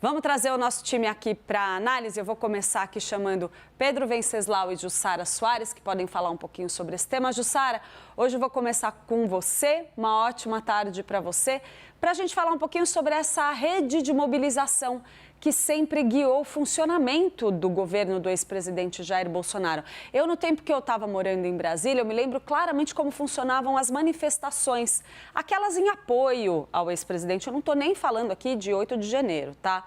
Vamos trazer o nosso time aqui para análise. Eu vou começar aqui chamando Pedro Venceslau e Jussara Soares, que podem falar um pouquinho sobre esse tema. Jussara, hoje eu vou começar com você. Uma ótima tarde para você, para a gente falar um pouquinho sobre essa rede de mobilização que sempre guiou o funcionamento do governo do ex-presidente Jair Bolsonaro. No tempo que eu estava morando em Brasília, eu me lembro claramente como funcionavam as manifestações, aquelas em apoio ao ex-presidente. Eu não estou nem falando aqui de 8 de janeiro, tá?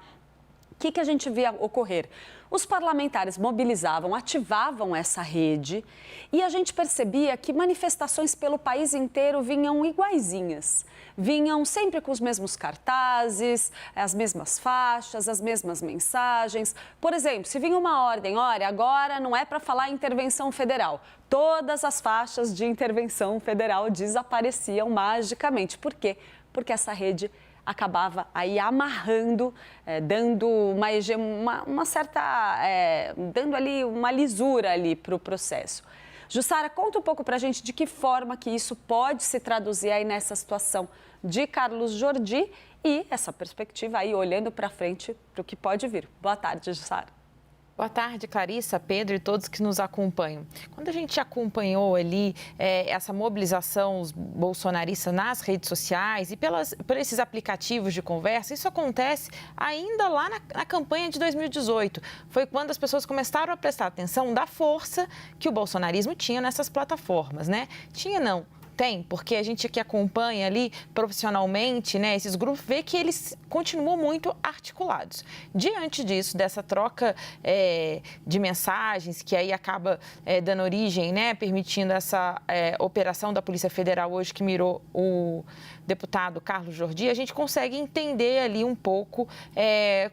O que a gente via ocorrer? Os parlamentares mobilizavam, ativavam essa rede e a gente percebia que manifestações pelo país inteiro vinham iguaizinhas. Vinham sempre com os mesmos cartazes, as mesmas faixas, as mesmas mensagens. Por exemplo, se vinha uma ordem, olha, agora não é para falar intervenção federal. Todas as faixas de intervenção federal desapareciam magicamente. Por quê? Porque essa rede acabava aí amarrando, dando uma certa, dando ali uma lisura ali para o processo. Jussara, conta um pouco para a gente de que forma que isso pode se traduzir aí nessa situação de Carlos Jordi e essa perspectiva aí olhando para frente para o que pode vir. Boa tarde, Jussara. Boa tarde, Clarissa, Pedro e todos que nos acompanham. Quando a gente acompanhou ali essa mobilização bolsonarista nas redes sociais e por esses aplicativos de conversa, isso acontece ainda lá na campanha de 2018. Foi quando as pessoas começaram a prestar atenção da força que o bolsonarismo tinha nessas plataformas, né? Tinha não. Tem, porque a gente que acompanha ali profissionalmente, né, esses grupos, vê que eles continuam muito articulados. Diante disso, dessa troca de mensagens, que aí acaba dando origem, né, permitindo essa operação da Polícia Federal hoje que mirou o deputado Carlos Jordi, a gente consegue entender ali um pouco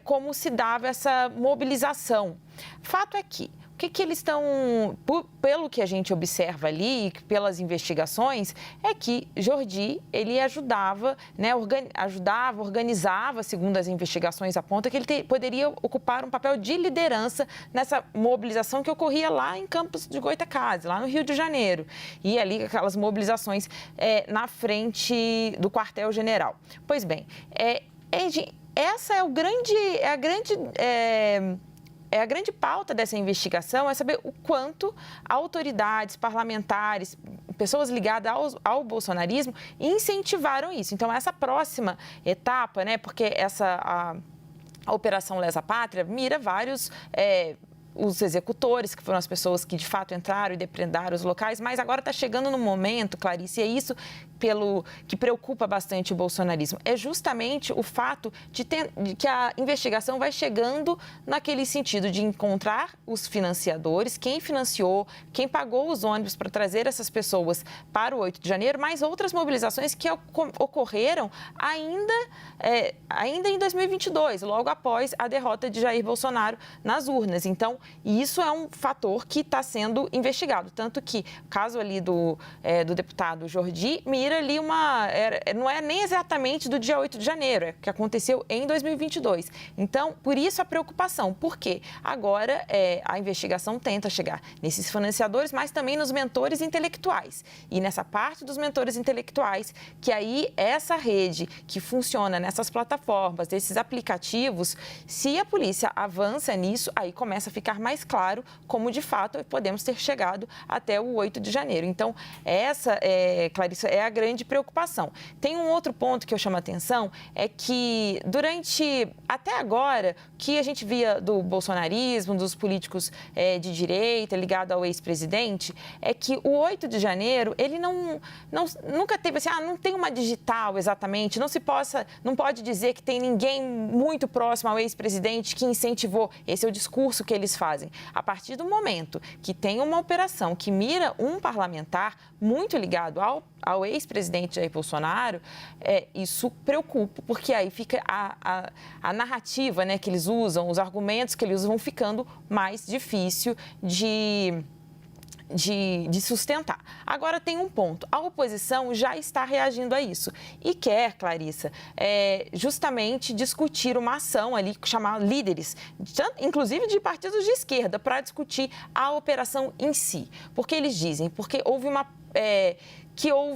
como se dava essa mobilização. Fato é que o que eles estão, pelo que a gente observa ali, pelas investigações, é que Jordi, ele ajudava, né, organizava, segundo as investigações apontam, que ele poderia ocupar um papel de liderança nessa mobilização que ocorria lá em Campos de Goytacazes, lá no Rio de Janeiro. E ali aquelas mobilizações na frente do quartel-general. Pois bem, essa é a grande pauta dessa investigação, é saber o quanto autoridades, parlamentares, pessoas ligadas ao bolsonarismo incentivaram isso. Então, essa próxima etapa, né, porque a Operação Lesa Pátria mira vários os executores, que foram as pessoas que de fato entraram e depredaram os locais, mas agora está chegando no momento, Clarice, e é isso que preocupa bastante o bolsonarismo, é justamente o fato de que a investigação vai chegando naquele sentido de encontrar os financiadores, quem financiou, quem pagou os ônibus para trazer essas pessoas para o 8 de janeiro, mas outras mobilizações que ocorreram ainda em 2022, logo após a derrota de Jair Bolsonaro nas urnas. Então, isso é um fator que está sendo investigado, tanto que o caso ali do deputado Jordi mira ali não é nem exatamente do dia 8 de janeiro, é que aconteceu em 2022. Então, por isso a preocupação, porque agora a investigação tenta chegar nesses financiadores, mas também nos mentores intelectuais. E nessa parte dos mentores intelectuais, que aí essa rede que funciona nessas plataformas, desses aplicativos, se a polícia avança nisso, aí começa a ficar mais claro como, de fato, podemos ter chegado até o 8 de janeiro. Então, essa, Clarissa, é a grande preocupação. Tem um outro ponto que eu chamo a atenção, é que até agora, o que a gente via do bolsonarismo, dos políticos de direita, ligado ao ex-presidente, é que o 8 de janeiro, ele nunca teve assim, não tem uma digital exatamente, não pode dizer que tem ninguém muito próximo ao ex-presidente que incentivou. Esse é o discurso que eles fazem. A partir do momento que tem uma operação que mira um parlamentar muito ligado ao ex-presidente Jair Bolsonaro, isso preocupa, porque aí fica a narrativa, né, que eles usam, os argumentos que eles usam vão ficando mais difícil de sustentar. Agora tem um ponto, a oposição já está reagindo a isso e quer, Clarissa, justamente discutir uma ação ali, chamar líderes, inclusive de partidos de esquerda, para discutir a operação em si. Porque eles dizem, porque houve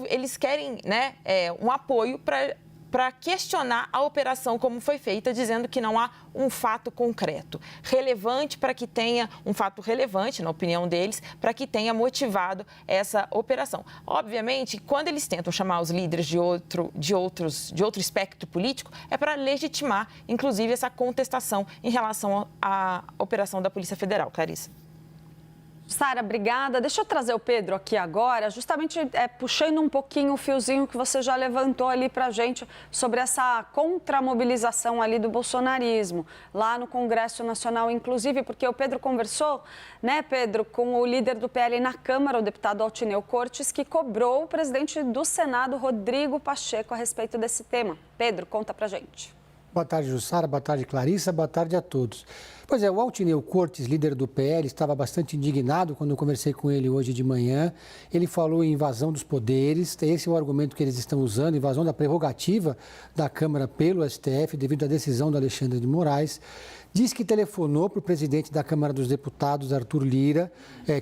eles querem, né, um apoio para para questionar a operação como foi feita, dizendo que não há um fato concreto, relevante para que tenha um fato relevante, na opinião deles, para que tenha motivado essa operação. Obviamente, quando eles tentam chamar os líderes de outro espectro político, é para legitimar, inclusive, essa contestação em relação à operação da Polícia Federal. Clarissa. Sara, obrigada. Deixa eu trazer o Pedro aqui agora, justamente puxando um pouquinho o fiozinho que você já levantou ali para a gente sobre essa contramobilização ali do bolsonarismo, lá no Congresso Nacional, inclusive, porque o Pedro conversou, né, Pedro, com o líder do PL na Câmara, o deputado Altineu Cortes, que cobrou o presidente do Senado, Rodrigo Pacheco, a respeito desse tema. Pedro, conta pra gente. Boa tarde, Jussara. Boa tarde, Clarissa. Boa tarde a todos. Pois é, o Altineu Cortes, líder do PL, estava bastante indignado quando eu conversei com ele hoje de manhã. Ele falou em invasão dos poderes, esse é o argumento que eles estão usando, invasão da prerrogativa da Câmara pelo STF, devido à decisão do Alexandre de Moraes. Diz que telefonou para o presidente da Câmara dos Deputados, Arthur Lira,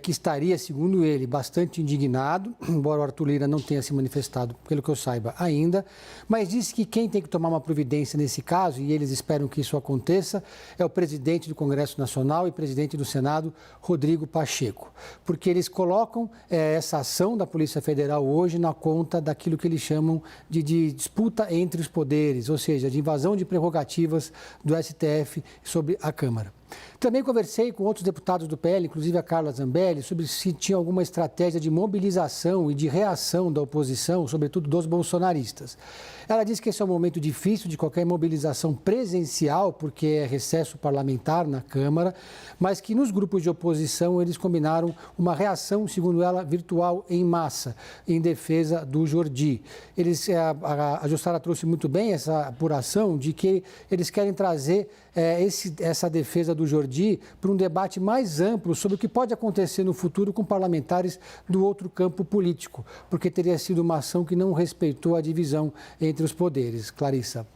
que estaria, segundo ele, bastante indignado, embora o Arthur Lira não tenha se manifestado, pelo que eu saiba, ainda, mas disse que quem tem que tomar uma providência nesse caso, e eles esperam que isso aconteça, é o presidente do Congresso Nacional e presidente do Senado, Rodrigo Pacheco, porque eles colocam essa ação da Polícia Federal hoje na conta daquilo que eles chamam de disputa entre os poderes, ou seja, de invasão de prerrogativas do STF sobre a Câmara. Também conversei com outros deputados do PL, inclusive a Carla Zambelli, sobre se tinha alguma estratégia de mobilização e de reação da oposição, sobretudo dos bolsonaristas. Ela disse que esse é um momento difícil de qualquer mobilização presencial, porque é recesso parlamentar na Câmara, mas que nos grupos de oposição eles combinaram uma reação, segundo ela, virtual em massa, em defesa do Jordi. A Jussara trouxe muito bem essa apuração de que eles querem trazer essa defesa do Jordi para um debate mais amplo sobre o que pode acontecer no futuro com parlamentares do outro campo político, porque teria sido uma ação que não respeitou a divisão entre os poderes. Clarissa.